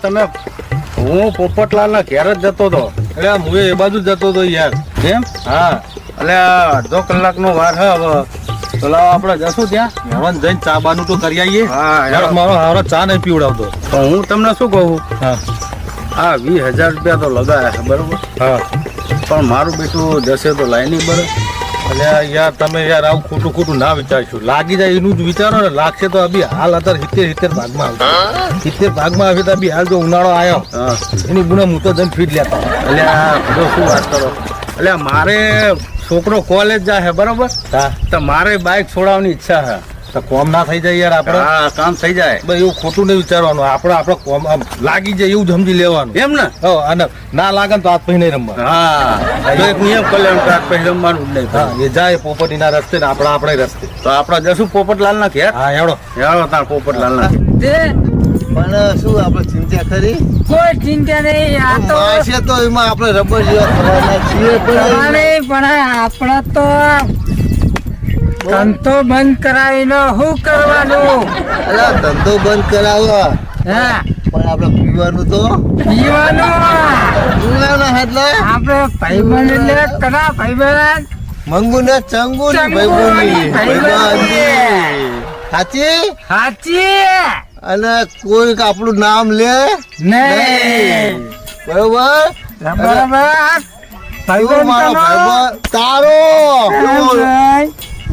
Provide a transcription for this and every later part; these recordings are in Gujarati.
તમે હું પોપટલાલ ના ઘેર જ જતો હતો. હું એ બાજુ જતો હતો યાર. એમ? હા, એટલે અડધો કલાક નો વાર હે હવે. તો લાવો આપણે જશું ત્યાં. હેવન જઈને ચા બાનું તો કરી આવીએ. હા, યાર મારો હારો ચા નહીં પીવડાવતો. તો હું તમને શું કહું, હા આ 20,000 રૂપિયા તો લગાયા છે બરોબર, હા. પણ મારું બેટું જશે તો લાઈ નહીં બરોબર. એટલે યાર તમે યાર આવું ખોટું ખોટું ના વિચારશો. લાગી જાય એનું જ વિચારો ને. લાગશે તો અભી હાલ અત્યારે 70 ભાગમાં આવશે. 70 ભાગમાં આવશે તો અભી હાલ જો ઉનાળો આવ્યો હા, એની ગુને હું તો જઈને ફીટ લેતા. એટલે આ બધો શું વાત કરો. એટલે મારે છોકરો કોલેજ જાય છે બરોબર, હા તો મારે બાઇક છોડાવવાની ઈચ્છા છે. તો કોમ ના થઈ જાય યાર આપણે. હા, કામ થઈ જાય. બસ એવું ખોટું નહીં વિચારવાનું. આપણે કોમ આમ લાગી જાય એવું જ સમજી લેવાનું. એમ ને? હો, અને ના લાગે ને તો હાથ પછી નહીં રમવા. હા, તો એક નિયમ કરી લેવાનું કે આજ પછી રમવાનું જ નહીં. હા, એ જાય પોપટીના રસ્તે ને આપણે રસ્તે. તો આપણે જશું પોપટલાલ ના ઘેર. હા હેડો. યાર તાર પોપટલાલ ના પણ શું આપણે ચિંતા કરી? કોઈ ચિંતા નહીં. આ તો છે તો એમાં આપણે રબર જેવા થવાના છીએ. પણ આપણે તો ધંધો બંધ કરાવીને શું કરવાનું? અલા ધંધો બંધ કરાવવા, હા, પણ આપણે પીવાનું તો પીવાનું. પીવાના એટલે આપણે ભાઈબંધ એટલે કના ભાઈબંધ? મંગુ ને ચંગુ ને ભાઈબંધી. સાચી? સાચી અને કોઈક આપણું નામ લે નહીં. બરોબર? બરાબર. કેવો મારો ભાઈબંધ તારો,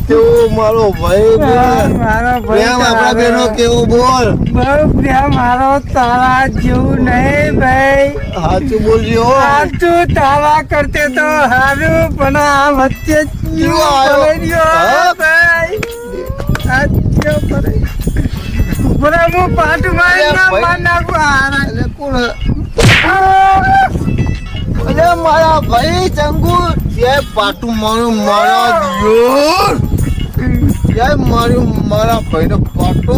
કેવો મારો ભાઈબંધ, મારો પ્રેમ આપણા બેનો ભાઈ કેવો બોલ, બહુ પ્રેમ મારો તારા જેવું નહીં ભાઈ. સાચું બોલજો. સાચું તારા કરતે તો હારું, પણ આ વચ્ચે કેવો આવ્યો? હા? ભાઈ સાચું પડે. બરા હું પાટું મારી માર નાખું હારા. એટલે કોણ? અરે મારા ભાઈ ચંગુ, જે પાટું મારું મારા દિયોર, જે મારું મારા ભાઈનો પાટો.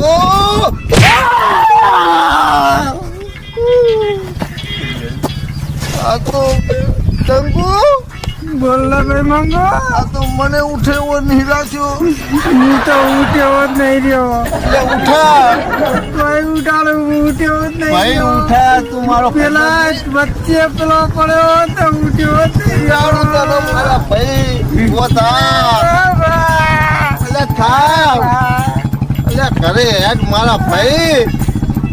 આ તો ચંગુ, બોલ ને ભાઈ મંગો. આ તો મને ઉઠે એવો નહીં રાખ્યો. હું તો ઉઠ્યો જ નહીં રહ્યો. એટલે ઉઠા કોઈ ઉઠાડો ઉઠ્યો જ નહીં ભાઈ, રહ્યો. ઉઠા તું મારો પેલા વચ્ચે પેલો પડ્યો તો ઉઠ્યો જ નહીં યારું તને મારા ભાઈ ઉભો થા. એટલે થા, એટલે ઘરે હેડ મારા ભાઈ.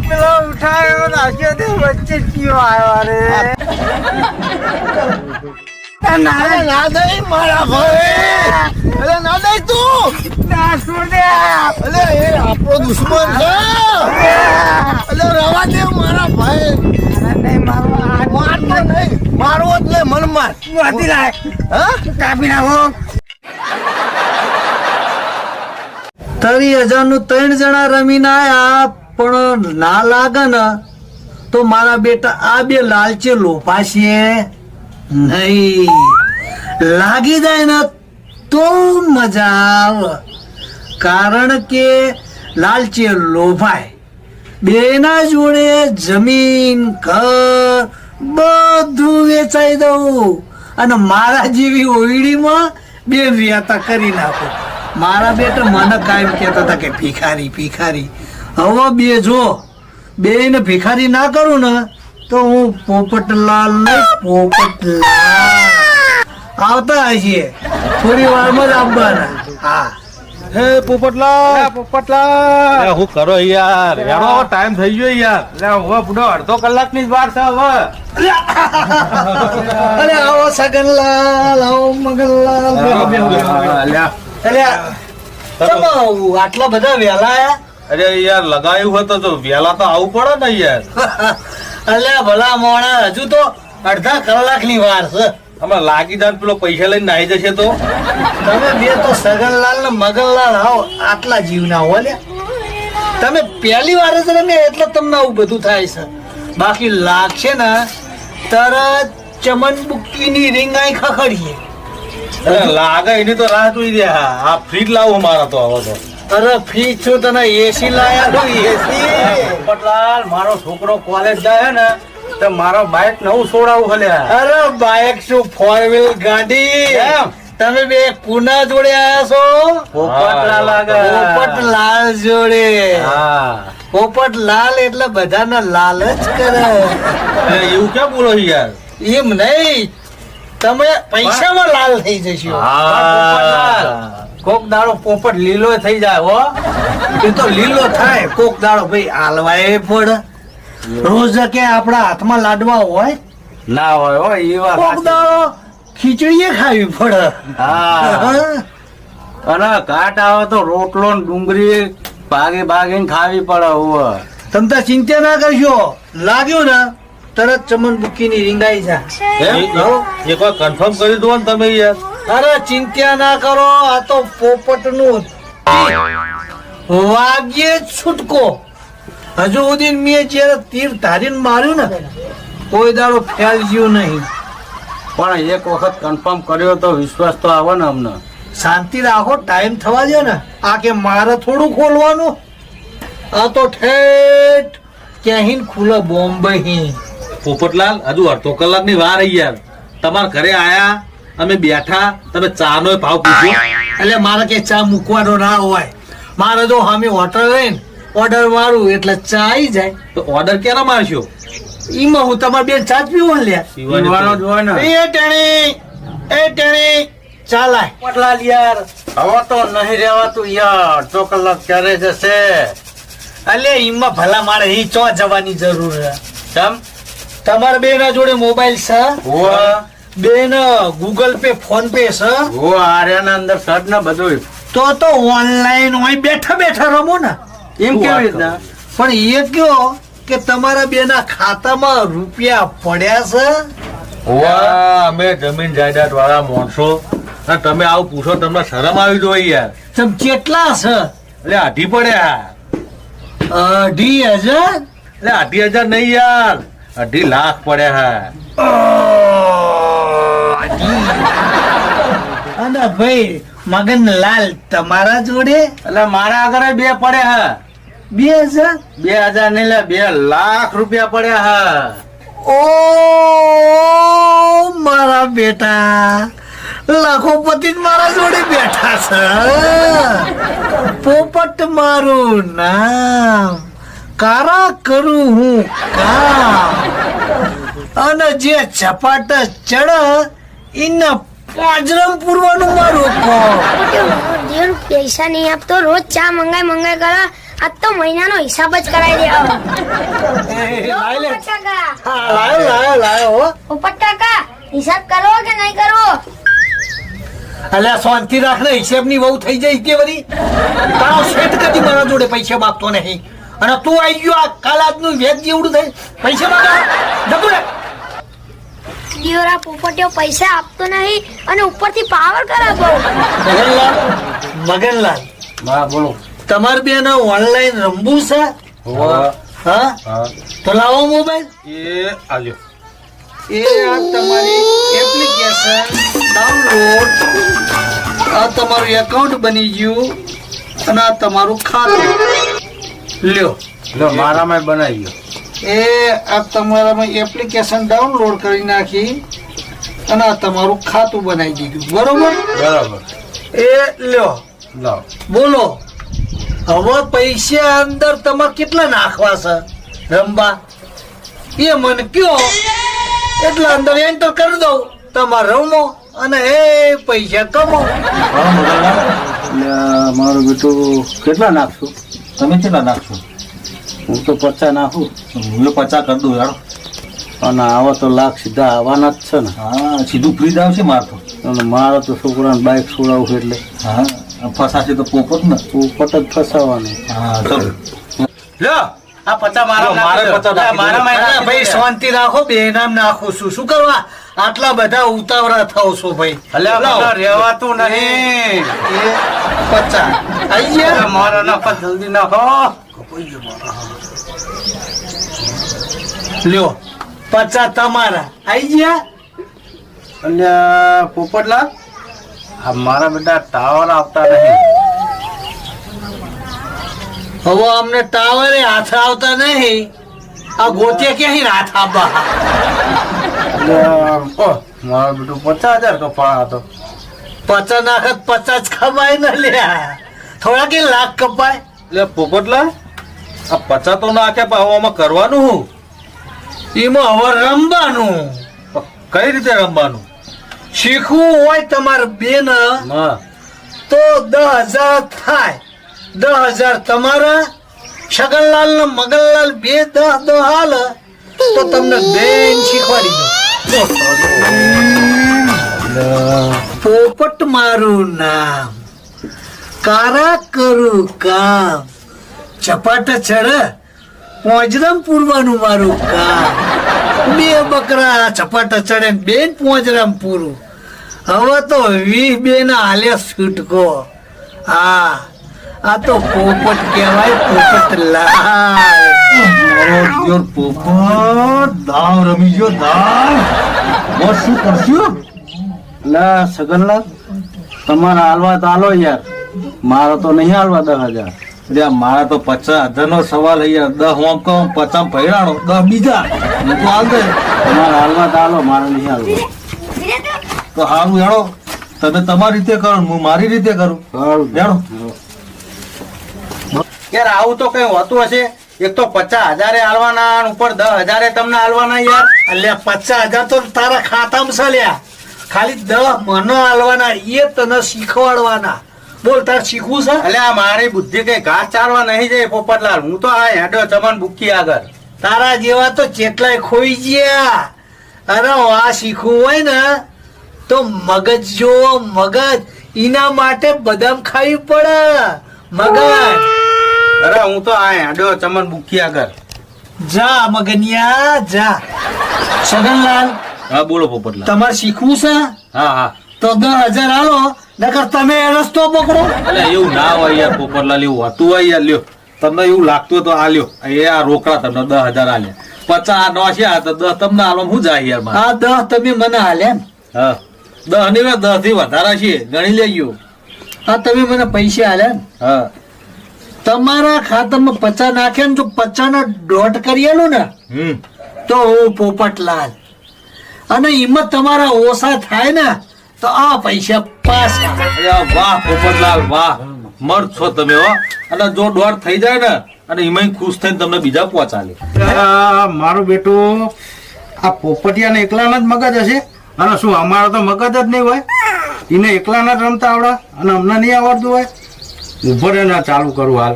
પેલો ઉઠાયો નાખ્યો તે વચ્ચે કયો આવ્યો રે. અરે ના દઈ મારા ભાઈ, અરે ના દઈ તું, નાખું દે. અરે એ આપણો દુશ્મન છે. અરે રવા દે મારા ભાઈ. નહીં મારો મારતો નહીં, મારવો જ નહીં, મન માર. વાતી લાય. હા, કાપી નાખો. 30,000 નું 3 જણા રમીને આયા, પણ ના લાગે ને તો મારા બેટા આ બે લાલચે લોપાશે નહીં. લાગી જાય ને તો મજા આવે, કારણ કે લાલચે લોભાય. બેના જોડે જમીન ઘર બધું વેચાઈ દઉં અને મારા જેવી ઓયડીમાં બે વ્યાતા કરી નાખું. મારા બેટા મને કાયમ કહેતા હતા કે ભિખારી ભિખારી. હવે બે જો બે ને ભિખારી ના કરું ને તો હું પોપટલાલ ને પોપટલાલ આવતા હશે થોડી વારમાં જ આવવાના. હા, હે પોપટલાલ, પોપટલાલ, હું કરો યાર? યાર ટાઈમ થઈ ગયો યાર. એટલે હવે પૂરો અડધો કલાકની જ વાર છે હવે. અરે આવો સગનલાલ, આવો મગનલાલ. આટલા બધા વેલા આયા? અરે યાર લગાયું હતું તો વેલા તો આવું પડે ને યાર. અલ્યા ભલા મોણા, હજુ તો અડધા કલાકની વાર છે. હમણાં લાગી જાય ને પેલો પૈસા લઈને નાહી જશે તો. તમે બે તો સગનલાલ ને મગનલાલ આવો આટલા જીવના હો લ્યા. તમે પહેલી વાર જ રમ્યા એટલે તમને આવું બધું થાય છે. બાકી લાગશે ને તરત ચમન બુક્કીની રીંગ આઈ ખખડીએ. અરે લાગે એની તો રાહ જોઈ દે. આ ફ્રીજ લાવું મારા તો હવે તો. અરે ફ્રીજ છું તને એસી લાયા છું. એસી પોપટલાલ, મારો છોકરો કોલેજ જાય ને તો મારો બાઇક નવું છોડાવું હલ્યા. અરે બાઇક શું, 4 વ્હીલ ગાડી. એમ? તમે બે પુના જોડે આયા છો પોપટલાલ આગળ. પોપટલાલ જોડે હા પોપટલાલ એટલે બધાના લાલ જ કરે અરે એવું ક્યાં બોલો છો યાર? એમ નહીં તમે પૈસામાં લાલ થઈ જશો હા. કોક દાડો પોપટ લીલો થઈ જાય હો એ તો લીલો થાય કોક દાડો ભાઈ હાલવાય પડે રોજ કે આપણા હાથમાં લાડવા હોય ના હોય હો એ વાત કોક દાડો ખીચડીએ ખાવી પડે હા. અને કાટ આવે તો રોટલો ને ડુંગળી ભાગે ભાગીને ખાવી પડે હોવે. તમે તો ચિંતા ના કરશો લાગ્યું ને તરત ચમન બુકીની રીંગાઈ જાય એક વાર કન્ફર્મ કરી દો ને તમે યાર. અરે ચિંતા ના કરો આ તો પોપટ નું વાગ્યે જ છૂટકો હજુ સુધી મેં જયારે તીર ધારીને માર્યું ને કોઈ દાડો ફેલ ગયું નહીં પણ એક વખત કન્ફર્મ કર્યો તો વિશ્વાસ તો આવે ને અમને. શાંતિ રાખો ટાઈમ થવા દો ને આ કે મારે થોડું ખોલવાનું આ તો ઠેઠ ક્યાંય ખુલે બોમ્બે પોપટલાલ હજુ અડધો કલાકની વાર રહી યાર. તમારા ઘરે આયા અમે બેઠા તમે ચા નો ભાવ પૂછ્યો. એટલે મારે કે ચા મૂકવાનો ના હોય મારે જો સામે હોટલ રહીને ઓર્ડર મારું એટલે ચા આવી જાય તો ઓર્ડર ક્યારે મારશો? ઈમાં હું તમારે બેન ચા જ પીવો ને લ્યા પીવાનો જ હોય ને. એ ટેણી ચાલાય પોપટલાલ યાર હવે તો નહીં રહેવાતું યાર. અડધો કલાક ક્યારે જશે? અલે ઈમાં ભલા મારે ઈ ચો જવાની જરૂર છે કેમ? તમારા બેન જોડે મોબાઈલ છે હોવે. બેન ગૂગલ પે ફોન પે છે ઓ આર્યાના અંદર સટ ને બધું. તો ઓનલાઈન હોય બેઠા બેઠા રમો ને એમ કેવી રીતના? પણ એ કયો કે તમારા બેના ખાતામાં રૂપિયા પડ્યા છે હોવા અમે જમીન જાયદાદ વાળા માણસો અને તમે આવું પૂછો તમને શરમ આવી જોઈએ યાર. તમ કેટલા છે એટલે 2.5 પડ્યા. 2,000 એટલે 2,500 નહીં યાર, 2.5 લાખ પડ્યા. અને ભાઈ મગનલાલ તમારા જોડે એટલે મારા આગળ 2 પડ્યા. 2,000 2,000 નહીં લે 2 લાખ રૂપિયા પડ્યા. ઓ મારા બેટા લાખોપતિ જ મારા જોડે બેઠા છે પોપટ મારું નામ કારા કરું હું કામ અને જે ઝપાટ ચડ એને પાંજરમ પૂરવાનું મારું કામ દેવ પૈસા નહીં આપતો રોજ ચા મંગાઈ કરો આજ તો મહિનાનો હિસાબ જ કરાવી દે લાયો હો ઉપર કાકા હિસાબ કરો કે નહીં કરો અલ્યા શાંતિ રાખ ને હિસાબ ની બહુ થઈ જાય કે વળી તારો શેઠ કદી મારા જોડે પૈસા માંગતો નહીં અને તું આવી ગયો આ કાલ આજનું વેચ જેવડું થઈ પૈસા માંગા જતું રે દિયોરા પોપટીઓ પૈસા આપતો નહીં અને ઉપરથી પાવર કરાવો મગનલાલ હા બોલો. તમારે બેન ઓનલાઈન રમવું છે હોવા. હા હા તો લાવો મોબાઈલ એ આલ્યો. એ આ તમારી એપ્લિકેશન ડાઉનલોડ આ તમારું એકાઉન્ટ બની ગયું અને આ તમારું ખાતું લ્યો લો મારામાં બનાવી ગયો. એ આ તમારામાં એપ્લિકેશન ડાઉનલોડ કરી નાખી અને આ તમારું ખાતું બનાવી દીધું બરોબર બરાબર. એ લ્યો લાવ. બોલો હવે પૈસા અંદર તમારે કેટલા નાખવા છે રમવા એ મને કયો એટલે અંદર એન્ટર કરી દઉં તમારે રમો અને એ પૈસા કમો મારું બેટું કેટલા નાખશું? તમે કેટલા નાખશો? હું તો 50 નાખું. હું 50 કરી દઉં યાર. અને આવા તો લાખ સીધા આવવાના જ છે ને. હા સીધું ફ્રી જ આવશે મારે તો. અને મારે તો છોકરાને બાઇક છોડાવું એટલે હા ફસાશે તો પોપટ ને પોપટ જ ફસાવાનું. હા ચલો લ્યો આ 50 મારા મારે 50 મારા ભાઈ શાંતિ રાખો બે નામ નાખું છું શું કરવા આટલા બધા ઉતાવળા થાવ છો ભાઈ લાવો. રહેવાતું નહીં. એ 50 આઈ ગયા મારા નાખો જલ્દી નાખો. લ્યો 50 તમારા આઈ ગયા અને પોપટલાલ આ મારા બેટા ટાવર આવતા નહીં. હવે અમને ટાવરે હાથ આવતા નહીં આ ગોતે ક્યાંય હાથ આપવા મારો બેટું 50,000 કપાણા હતો. 50 નાખત 50 કમાય ન લ્યા, થોડા કે લાખ કપાય. એટલે પોપટલા આ 50 તો નાખે પણ હવે આમાં કરવાનું હું? એમાં હવે રમવાનું. કઈ રીતે રમવાનું? શીખવું હોય તમારે બેન હા તો 10,000 થાય. 10,000 તમારા, છગનલાલ ને મગનલાલ બે 10 હાલ તો તમને બેન શીખવાડી દો. પોપટ મારું નામ, કારા કરું કામ, ચપાટ ચડે પોંજરામ પૂરવાનું મારું કામ. બે બકરા ચપાટ ચડે ને બેન પોંજરામ પૂરું. હવે તો 20 બેન હાલે છૂટકો. આ તો પોપટ કહેવાય, પોપટલાલ. મારો પોપટ દાવ રમી ગયો, દાવ. બોસ શું કરશું? એટલે સગનલાલ તમારા હાલવા તો હાલો યાર, મારો તો નહીં હાલવા 10,000. એટલે મારા તો 50,000 નો સવાલ છે યાર. 10 હું કહું 50 ભૈરાણો, 10 બીજા હું તો હાલ દે. તમારા હાલવા તો હાલો, મારે નહીં હાલવા. તો હારું હેડો, તમે તમારી રીતે કરો, હું મારી રીતે કરું. સારું હેડો. યાર આવું તો કઈ હોતું હશે? એક તો 50,000 હાલવાના અને ઉપર 10,000 તમને હાલવાના યાર. અલ્યા 50,000 તો તારા ખાતામાં ચાલ્યા, ખાલી 10 મને હાલવાના, એ તને શીખવાડવાના. બોલ, તાર શીખવું છે? એટલે આ મારી બુદ્ધિ કઈ ઘાસ ચારવા નહીં જાય પોપટલાલ. હું તો આ હેડો ચમન બુકી આગળ. તારા જેવા તો જેટલાય ખોઈ ગયા. અરે આ શીખવું હોય ને તો મગજ જોવો, મગજ. એના માટે બદામ ખાવી પડે, મગજ. અરે હું તો આ હેડો ચમન બુકી આગળ. જા મગનિયા જા. છગનલાલ, હા બોલો પોપટલા. તમારે શીખવું છે હા હા. તો 10,000 હાલો, નકર તમે એ રસ્તો પકડો. એટલે એવું ના હોય યાર પોપટલાલ, એવું હોતું હોય યાર. લ્યો, તમને એવું લાગતું હોય તો આ લ્યો, એ આ રોકડા તમને 10,000 આલ્યા. 50 નો છે તો 10 તમને આલવા શું જાય યાર મારે? આ 10 તમે મને હાલ્યા ને, હા 10 ની 10 થી વધારે છે, ગણી લેજો. આ તમે મને પૈસા હાલ્યા ને, હા તમારા ખાતામાં 50 નાખ્યા ને, જો 50 નો દોઢ કરી આલું ને તો હું પોપટલાલ. અને એમાં તમારા ઓછા થાય ને તો આ પૈસા પાછા. અરે વાહ પોપટલાલ વાહ, મર્દ છો તમે હો. અને જો દોડ થઈ જાય ને અને એમાં ખુશ થઈને તમને બીજા પહોંચાડે. મારું બેટું આ પોપટિયા ને એકલાના જ મગજ હશે. અને શું અમારો તો મગજ જ નહીં હોય? એને એકલાના જ રમતા આવડે અને અમને નહીં આવડતું હોય? ઉભો રહે ને ચાલુ કરું હાલ.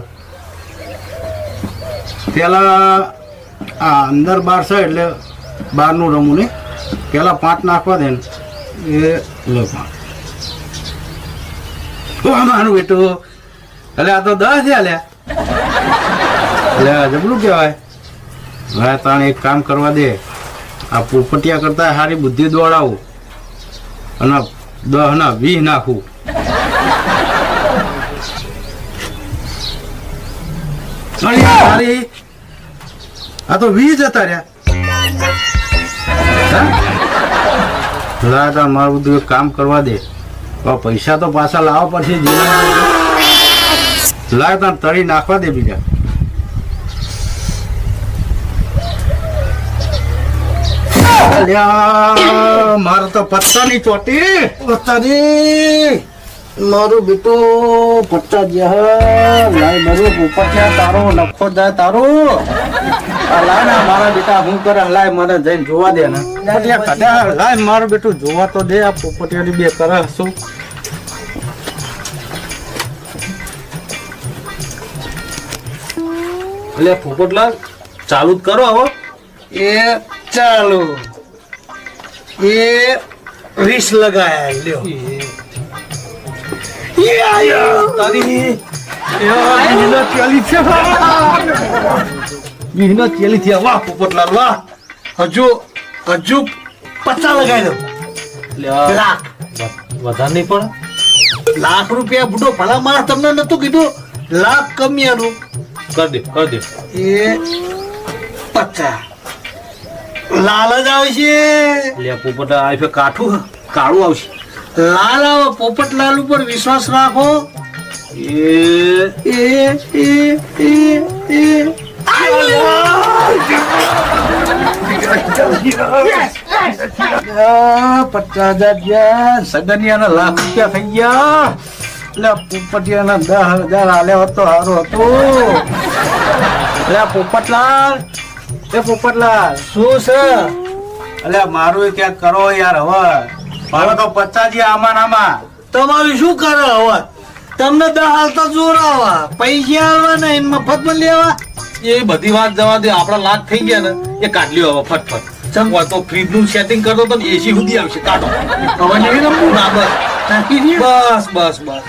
પેલા આ અંદર 12 છે એટલે 12 નું રમવું નહીં. પેલા 5 નાખવા દે ને એ લો 5. મારું બેટું એટલે આ તો 10 છે લ્યા. એટલે જબરું કહેવાય. હવે તાણે એક કામ કરવા દે, આ પોપટિયા કરતા સારી બુદ્ધિ દોડાવું અને 10 ના 20 નાખું. આ તો 20 જતા રહ્યા. મારું બધું એક કામ કરવા દે. પૈસા તો પાછા લાવવા પડશે. લાય તાર તળી નાખવા દે બીજા. મારે તો પત્તાની ચોટી મારું બેટું પત્તા જ્યાં લાય મારું પોપટિયા તારો નફો જાય તારો. લાય ને મારા બેટા હું કરે લાય મને જઈને જોવા દે ને. લાય મારું બેટું જોવા તો દે. આ પોપટિયાની બે કરે શું? એટલે પોપટલાલ ચાલુ જ કરો હવે. એ ચાલો, એ 20 લગાયા. લ્યો વાહ પોપટલાલ વાહ. હજુ 50 લગાવી દો. લાખ વધારે નહીં પણ લાખ રૂપિયા. બુઢો ભલા માણસ તમને નતું કીધું લાખ કમિયાનું? કર દે કર દે. એ 50 લાલ જ આવશે. લે પોપટલાલ આ કાઠું કાળું આવશે. લાલ આવે. પોપટલાલ ઉપર વિશ્વાસ રાખો. એ 50,000 ગયા, સગનિયાના લાખ રૂપિયા થઈ ગયા. એટલે પોપટિયાના 10,000 આલ્યા હોત તો સારું હતું. એટલે પોપટલાલ, એ પોપટલાલ, શું છે? એટલે મારું ક્યાંક કરો યાર હવે. મારો તો 50 આમાં નામાં. તમારું શું કરે હવે? તમને 10 હાલતા જોરાવા, પૈસા આલવા ને મફતમાં લેવા. એ બધી વાત જવા દે, આપડા લાખ થઈ ગયા ને એ કાઢ લ્યો હવે ફટફટ. ચમવા તો ફ્રીજ નું સેટિંગ કરતો તો એસી સુધી આવશે, કાઢો હવે નહીં રમવું ના. બસ બસ બસ બસ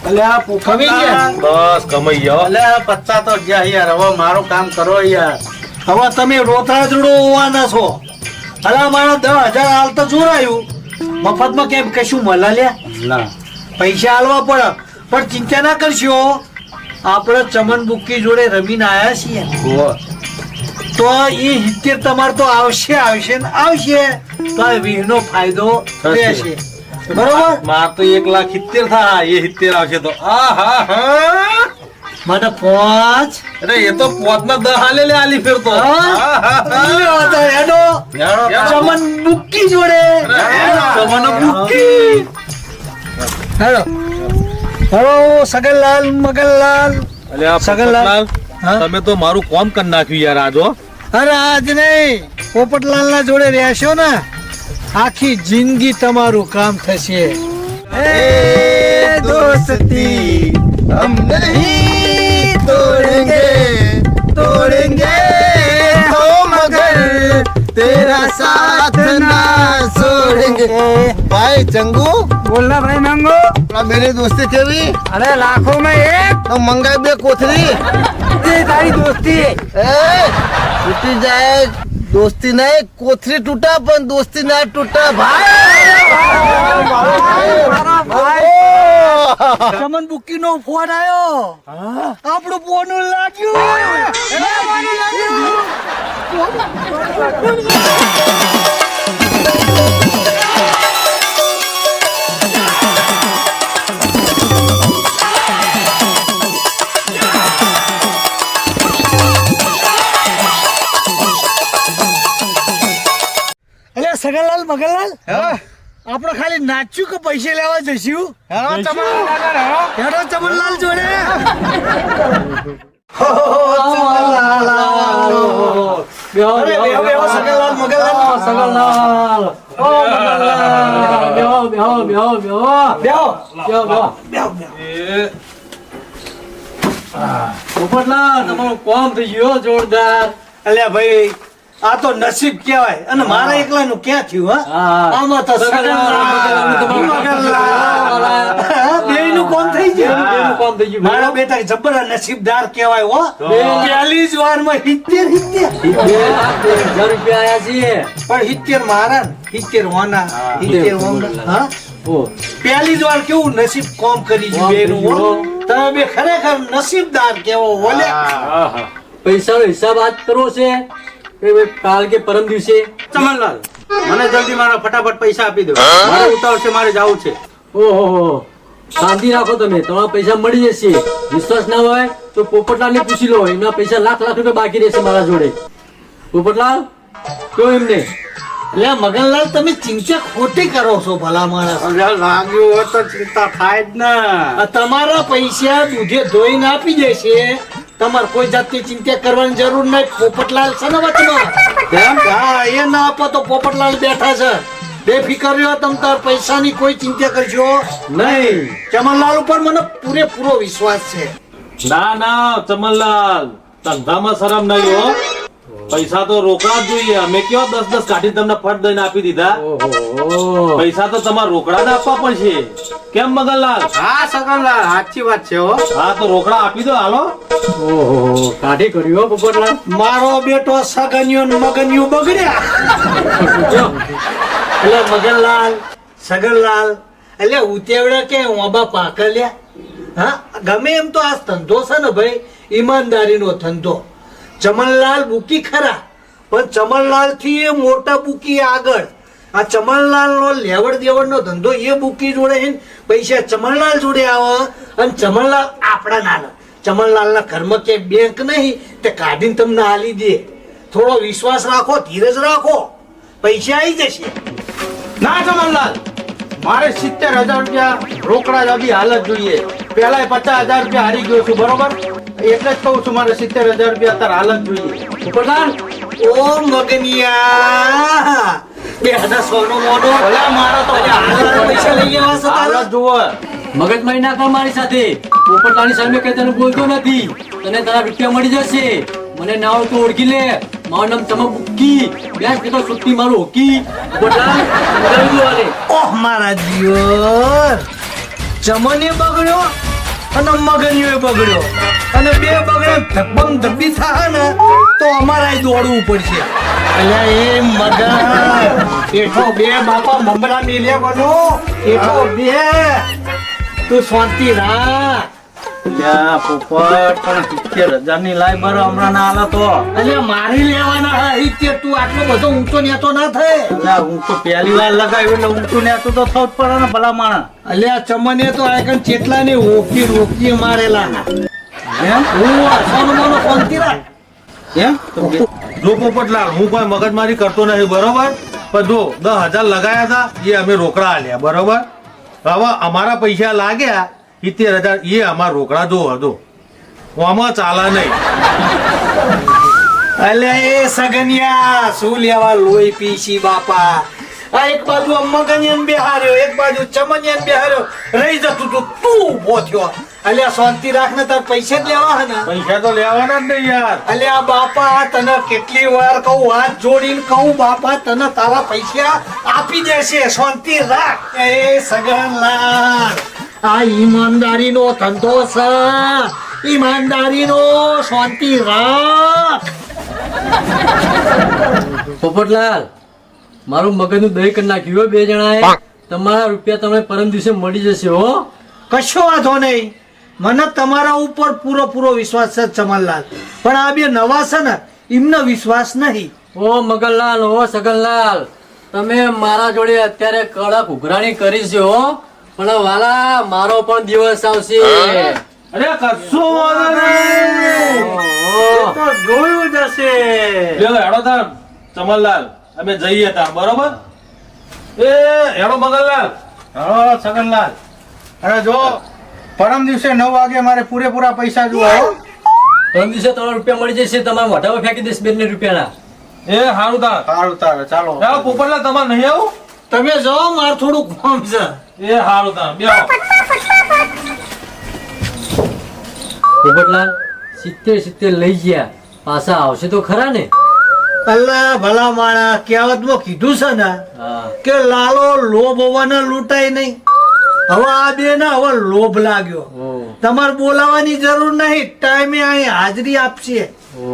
એટલે આ પોપટલાલ, બસ કમાઈ ગયો. એટલે 50 તો ગયા યાર. હવે મારું કામ કરો યાર. હવે તમે રોથડા જોડો હોવાના છો. અલા મારા 10,000 હાલતા જોરાયું, મફતમાં કેમ કશું મળે લ્યા? ના પૈસા આલવા પડે, પણ ચિંતા ના કરશો. આપણે ચમન બુક્કી જોડે રમીને આયા છીએ, તો એ 70 તમારે તો આવશે આવશે ને આવશે. તો આ 20 નો ફાયદો રહેશે, બરોબર? માર તો 1,70,000 થાય, એ 70 આવશે તો મને 5. અરે એ તો 5 ના 10 હાલે લે આલી ફેરતો. હેડો ચમન બુક્કી જોડે, તમને બુક્કી. હેડો હેડો સગનલાલ મગનલાલ. અલ્યા સગનલાલ. પોપટલાલ, તમે તો મારું કોમ કરી નાખ્યું યાર આજો. અરે આજ નહીં, પોપટલાલ ના જોડે રહેશો ને આખી જિંદગી તમારું કામ થશે. दोस्ती हम नहीं तोड़ेंगे तोड़ेंगे तो मगर तेरा साथ ना छोड़ेंगे. भाई चंगू बोलना भाई मंगो. मेरी दोस्ती केवी अरे लाखों में एक. तो मंगाई बे कोथरी ये तारी दोस्ती. टूटी जाए दोस्ती नहीं, कोथरी टूटा पण दोस्ती ना टूटा भाई. ચમન બુક્કી નો ફોન આવ્યો, આપણું પોનું એટલે સગનલાલ મગનલાલ, આપણે ખાલી નાચ્યું કે પૈસે લેવા જઈશું? હેડો ચમનલાલ જોડે. પોપટલાલ, તમારું કામ થઈ ગયું જોરદાર. અલ્યા ભાઈ, આ તો નસીબ કહેવાય, અને મારા એકલા નું ક્યાં થયું? આમાં તો બેયનું કામ થઈ ગયું. મારા બેટા જબર નસીબદાર કહેવાય હો. પહેલી જ વારમાં 70 રૂપિયા આયા છીએ, પણ 70 મારા ને 70 વાના 70 વાના. હા, પહેલી જ વાર કેવું નસીબ કામ કરી ગયું બેનું હો. તમે બે ખરેખર નસીબદાર કેવો બોલે. પૈસા નો હિસાબ આજ કરવો છે કાલ કે પરમ દિવસે? ચમનલાલ, મને જલ્દી મારા ફટાફટ પૈસા આપી દો. મારે ઉતાવળ છે, મારે જવું છે. ઓહો, શાંતિ રાખો તમે, તમારા પૈસા મળી જશે. વિશ્વાસ ના હોય તો પોપટલાલ ને પૂછી લો, એમના પૈસા લાખ રૂપિયા બાકી રહેશે મારા જોડે. પોપટલાલ કયો એમને. એટલે મગનલાલ, તમે ચિંતા ખોટી કરો છો ભલા માણસ. લાગ્યું હોય તો ચિંતા થાય જ ને. આ તમારા પૈસા દૂધે ધોઈને આપી દેશે, તમારે કોઈ જાતની ચિંતા કરવાની જરૂર નહીં. પોપટલાલ છે ને વચમાં, હા, એ ના આપો તો પોપટલાલ બેઠા છે. બેફિકર રહ્યો, તમ તાર પૈસાની કોઈ ચિંતા કરશો નહીં. ચમનલાલ ઉપર મને પૂરેપૂરો વિશ્વાસ છે. ના ના ચમનલાલ, ધંધામાં શરમ નહીં હો. પૈસા તો રોકડા જ જોઈએ. અમે કેવા 10 કાઢી તમને ફટ દઈને આપી દીધા. પૈસા તો તમારે રોકડા જ આપવા પડશે. કેમ મગનલાલ? હા સગનલાલ, સાચી વાત છે હો. હા તો રોકડા આપી દો હાલો. ઓહો, કાઢી કર્યું પોપટલાલ. મારો બેટો સગન્યો ને મગન્યો બગડ્યા. એટલે મગનલાલ, સગનલાલ, એટલે ઉતેવડે કે ઓબા પાકલ્યા. હા, ગમે એમ તો આ ધંધો છે ને ભાઈ, ઈમાનદારીનો ધંધો. ચમનલાલ બુકી ખરા, પણ ચમનલાલ થી એ મોટા બુકી આગળ. આ ચમનલાલ નો લેવડ દેવડ નો ધંધો એ બુકી જોડે છે, પૈસા ચમનલાલ જોડે આવે, અને ચમનલાલ આપડા ના લે. ચમનલાલ ના ઘરમાં ક્યાંય બેંક નહીં, તે કાઢીને તમને આલી દે. થોડો વિશ્વાસ રાખો, ધીરજ રાખો, પૈસા આવી જશે. ના ચમનલાલ, મારે 70,000 રૂપિયા રોકડા જ અભી હાલ જ જોઈએ. પેલા 50,000 રૂપિયા હારી ગયો છું, બરોબર? એટલે જ કહું છું મારે 70,000 રૂપિયા અત્યારે હાલ જ જોઈએ. પોપટલાલ, ઓ મગનિયા, બે હજાર સોનો મોનો ભલા મારો તો પૈસા લઈ લેવા છે હાલ તારા? જ જુઓ. મગજમારી ના કર મારી સાથે. પોપટલાલની સામે કઈ તને બોલતો નથી. તને તારા રૂપિયા મળી જશે. મને ના હોય તો ઓળખી લે. મારું નામ ચમક બુક્કી. બેસ કે તો સુટ્ટી મારું હોકી. પોપટલાલ, કરી દો આને. ઓહ મારા દિયોર, ચમને બગડ્યો અને મગનિયો બગડ્યો અને બે બગડે ધબ્બમ ધબ્બી થાય ને તો અમારાય દોડવું પડશે. અલ્યા એ મગન એઠો બે બાપા મમરા મેલ્યા બનો એઠો બે, તું શાંતિ રાખ. લ્યા પોપટ, પણ 70,000 ની લાય બરો હમણાં ના હાલે તો. અલ્યા મારી લેવાના હા તે તું આટલો બધો ઊંચો નેતો ના થાય. અલ્યા હું તો પહેલી વાર લગાવ્યું એટલે ઊંચું ને તો થવું જ પડે ને ભલા માણસ. અલ્યા ચમને તો આયકન ચેટલા ને ઓકી રોકી મારેલા. એમ હું આ સોનમાનો શાંતિ રાખ. એમ તો બે- જો પોપટલાલ, હું કોઈ મગજમારી કરતો નથી, બરોબર? પણ જો 10,000 લગાયા હતા એ અમે રોકડા આલ્યા, બરોબર? હવે અમારા પૈસા લાગ્યા 70,000 એ અમારા રોકડા જો હતો, આમાં ચાલે નહીં. અલ્યા એ સગનિયા શું લેવા લોહી પીસી બાપા. આ એક બાજુ મગનિયન બેહાર્યો, એક બાજુ ચમનિયન બેહાર્યો, રહી જતું તો તું ઉભો થયો. અલ્યા શાંતિ રાખ ને, તાર પૈસા જ લેવા હે ને? પૈસા તો લેવાના જ નહીં યાર. અલ્યા બાપા તને કેટલી વાર કહું, હાથ જોડીને કહું બાપા, તને તારા પૈસા આપી દેશે, શાંતિ રાખ. એ સગનલાલ, આ ઈમાનદારીનો ધંધો છે, ઈમાનદારીનો. શાંતિ રાખ. પોપટલાલ, મારું મગજનું દહીં કરી નાખ્યું હો બે જણાએ. તમારા રૂપિયા તમને પરમ દિવસે મળી જશે હો. કશો વાંધો નહીં, મને તમારા ઉપર પૂરો વિશ્વાસ છે ચમનલાલ, પણ આ બે નવા છે ને એમનો વિશ્વાસ નહીં. ઓ મગનલાલ, ઓ સગનલાલ, તમે મારા જોડે અત્યારે કડક ઉઘરાણી કરી છે હો, પણ વાલા મારો પણ દિવસ આવશે. અરે કશું વાંધો નહીં. ઓહો. તો જોયું જશે. લ્યો હેડો તાર ચમનલાલ, અમે જઈએ તાર, બરોબર? એ હેડો મગનલાલ. હા છગનલાલ, અરે જો પરમ દિવસે 9 વાગે મારે પૂરેપૂરા પૈસા જોવા હો. પરમ દિવસે તમારા રૂપિયા મળી જશે. તમારા મોઢામાં ફેંકી દઈશ બેન રૂપિયાના. એ હારું તાર. સારું તારે ચાલો. હેડો પોપટલાલ, તમારે નહીં આવું? તમે જાઓ, મારે થોડું કામ છે. એ હારું તાર, બેહો. પોપટલાલ, 70 લઈ ગયા, પાછા આવશે તો ખરા ને? અલ્લા ભલા માણા, કહેવતમાં કીધું છે ને હા. કે લાલો લોભ હોવાને લૂંટાય નહીં. હવે આ બે ને હવે લોભ લાગ્યો. ઓ, તમારે બોલાવાની જરૂર નહીં, ટાઈમે અહીં હાજરી આપશે. ઓ.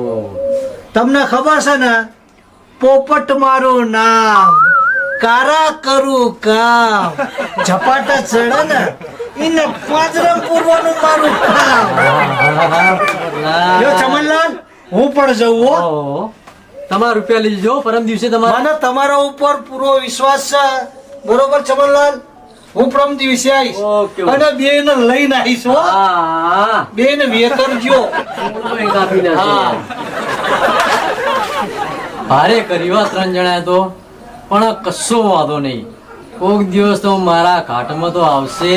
તમને ખબર છે ને, પોપટ મારું નામ, કારા કરું કામ, ઝપાટા ચડે ને એને પાંજરમ પૂરવાનું મારું કામ. લ્યો ચમનલાલ, હું પણ જઉં હો. ઓહો. તમારા રૂપિયા લઈ જજો પરમ દિવસે. તમારા મને તમારા ઉપર પૂરો વિશ્વાસ છે, બરોબર ચમનલાલ? હું પ્રમ દિવસે આવીશ ઓકે. અને બે ને લઈને આવીશ હો. હા, બે ને વેતરજો. ઓય કાપી નાખો. હા. ભારે કર્યું આ 3 જણાએ તો, પણ કશો વાંધો નહીં. કોક દિવસ તો મારા ઘાટમાં તો આવશે.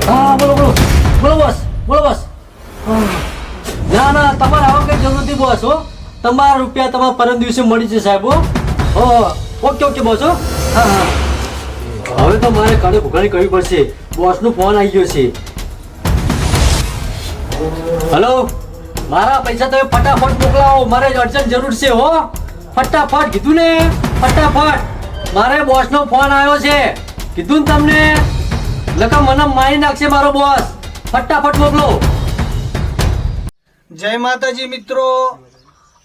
હા, બોલો બોલો બોલો બોસ, બોલો બોસ. ના ના, તમારે આવા કઈ જરૂર નથી બોસ હો. તમારા રૂપિયા તમારા પરમ દિવસે મળી જશે સાહેબ હો. ઓકે ઓકે બોસ હો. હા હા, હવે તો મારે કાલે ભૂખાણી કરવી પડશે. બોસ નો ફોન આવી ગયો છે. હેલો, મારા પૈસા તમે ફટાફટ મોકલાવો, મારે અર્જન્ટ જરૂર છે હો. ફટાફટ કીધું ને, ફટાફટ. મારે બોસ નો ફોન આવ્યો છે, કીધું ને તમને. લખા મને મારી નાખશે મારો બોસ. ફટાફટ મોકલો. જય માતાજી મિત્રો,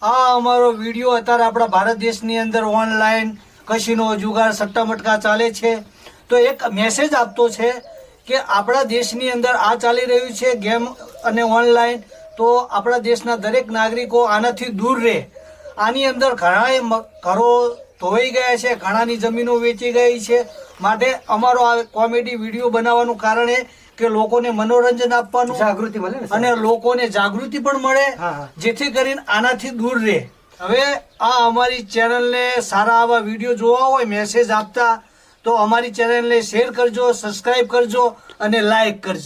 આ અમારો વિડીયો અત્યારે આપણા ભારત દેશની અંદર ઓનલાઈન કશીનો જુગાર સટ્ટા મટકા ચાલે છે, તો એક મેસેજ આપતો છે કે આપણા દેશની અંદર આ ચાલી રહ્યું છે ગેમ અને ઓનલાઈન, તો આપણા દેશના દરેક નાગરિકો આનાથી દૂર રહે. આની અંદર ઘણા ઘરો ધોવાઈ ગયા છે, ઘણાની જમીનો વેચી ગઈ છે. માટે અમારો આ કોમેડી વિડીયો બનાવવાનું કારણ એ કે લોકોને મનોરંજન આપવાનું, જાગૃતિ મળે ને અને લોકોને જાગૃતિ પણ મળે, હા, હા. જેથી કરીને આનાથી દૂર રહે. હવે આ અમારી ચેનલને સારા આવા વિડીયો જોવા હોય, મેસેજ આપતા, તો અમારી ચેનલને શેર કરજો, સબસ્ક્રાઇબ કરજો અને લાઈક કરજો.